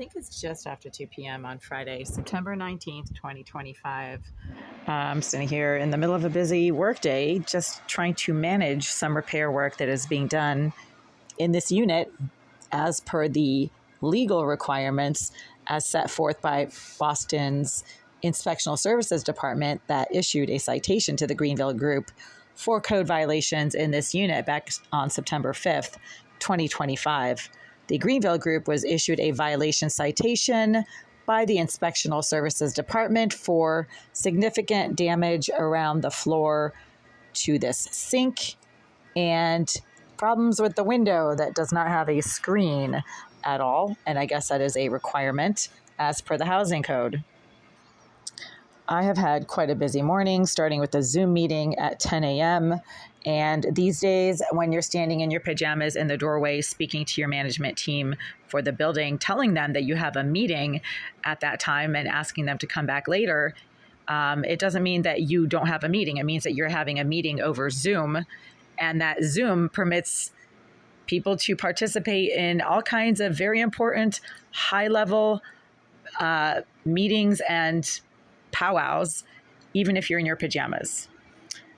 think it's just after 2 p.m. on Friday, September 19th, 2025. I'm sitting here in the middle of a busy workday, just trying to manage some repair work that is being done in this unit as per the legal requirements as set forth by Boston's Inspectional Services Department that issued a citation to the Greenville Group for code violations in this unit back on September 5th, 2025. The Greenville Group was issued a violation citation by the Inspectional Services Department for significant damage around the floor to this sink and problems with the window that does not have a screen at all. And I guess that is a requirement as per the housing code. I have had quite a busy morning, starting with a Zoom meeting at 10 a.m. And these days, when you're standing in your pajamas in the doorway, speaking to your management team for the building, telling them that you have a meeting at that time and asking them to come back later, it doesn't mean that you don't have a meeting. It means that you're having a meeting over Zoom, and that Zoom permits people to participate in all kinds of very important high-level meetings and powwows, even if you're in your pajamas.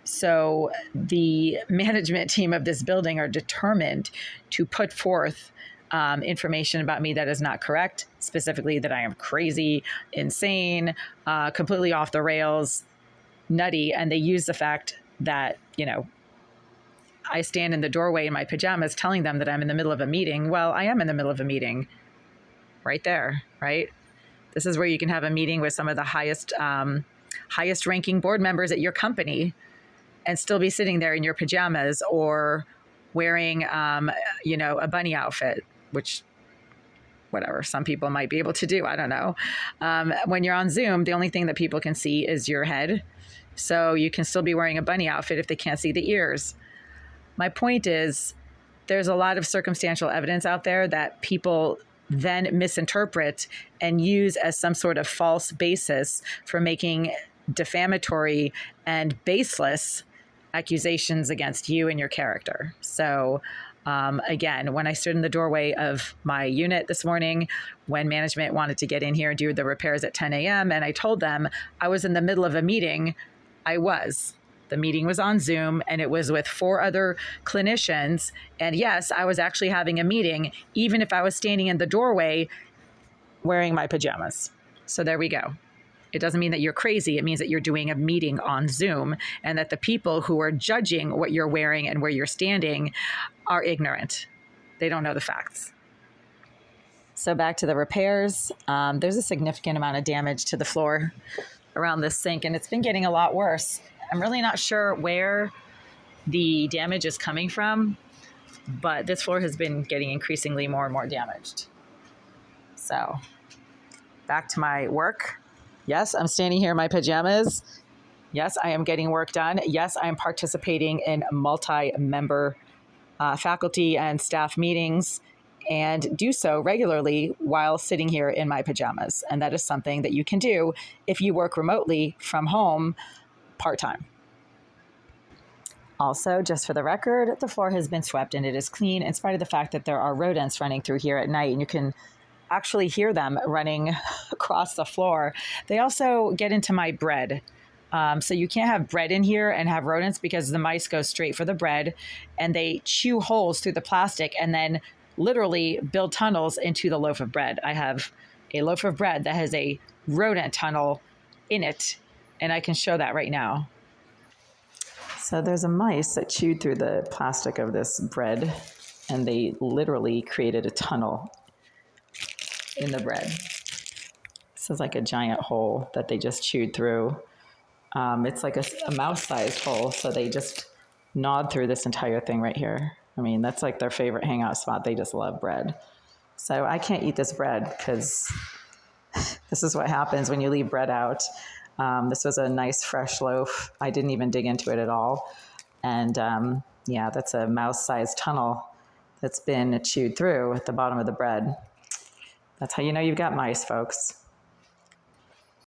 So the management team of this building are determined to put forth information about me that is not correct, specifically that I am crazy, insane, completely off the rails, nutty. And they use the fact that, I stand in the doorway in my pajamas telling them that I'm in the middle of a meeting. Well, I am in the middle of a meeting right there, right? This is where you can have a meeting with some of the highest ranking board members at your company and still be sitting there in your pajamas or wearing, a bunny outfit, which, whatever, some people might be able to do. I don't know. When you're on Zoom, the only thing that people can see is your head. So you can still be wearing a bunny outfit if they can't see the ears. My point is, there's a lot of circumstantial evidence out there that people then misinterpret and use as some sort of false basis for making defamatory and baseless accusations against you and your character. So again, when I stood in the doorway of my unit this morning, when management wanted to get in here and do the repairs at 10 a.m., and I told them I was in the middle of a meeting, the meeting was on Zoom, and it was with 4 other clinicians. And yes, I was actually having a meeting, even if I was standing in the doorway wearing my pajamas. So there we go. It doesn't mean that you're crazy. It means that you're doing a meeting on Zoom, and that the people who are judging what you're wearing and where you're standing are ignorant. They don't know the facts. So back to the repairs. There's a significant amount of damage to the floor around this sink, and it's been getting a lot worse. I'm really not sure where the damage is coming from, but this floor has been getting increasingly more and more damaged. So back to my work. Yes, I'm standing here in my pajamas. Yes, I am getting work done. Yes, I am participating in multi-member faculty and staff meetings, and do so regularly while sitting here in my pajamas. And that is something that you can do if you work remotely from home part-time. Also, just for the record, the floor has been swept and it is clean, in spite of the fact that there are rodents running through here at night, and you can actually hear them running across the floor. They also get into my bread. So you can't have bread in here and have rodents, because the mice go straight for the bread and they chew holes through the plastic and then literally build tunnels into the loaf of bread. I have a loaf of bread that has a rodent tunnel in it, and I can show that right now. So there's a mice that chewed through the plastic of this bread, and they literally created a tunnel in the bread. This is like a giant hole that they just chewed through. It's like a mouse-sized hole, so they just gnawed through this entire thing right here. I mean, that's like their favorite hangout spot. They just love bread. So I can't eat this bread, because this is what happens when you leave bread out. This was a nice fresh loaf. I didn't even dig into it at all. And that's a mouse-sized tunnel that's been chewed through at the bottom of the bread. That's how you know you've got mice, folks.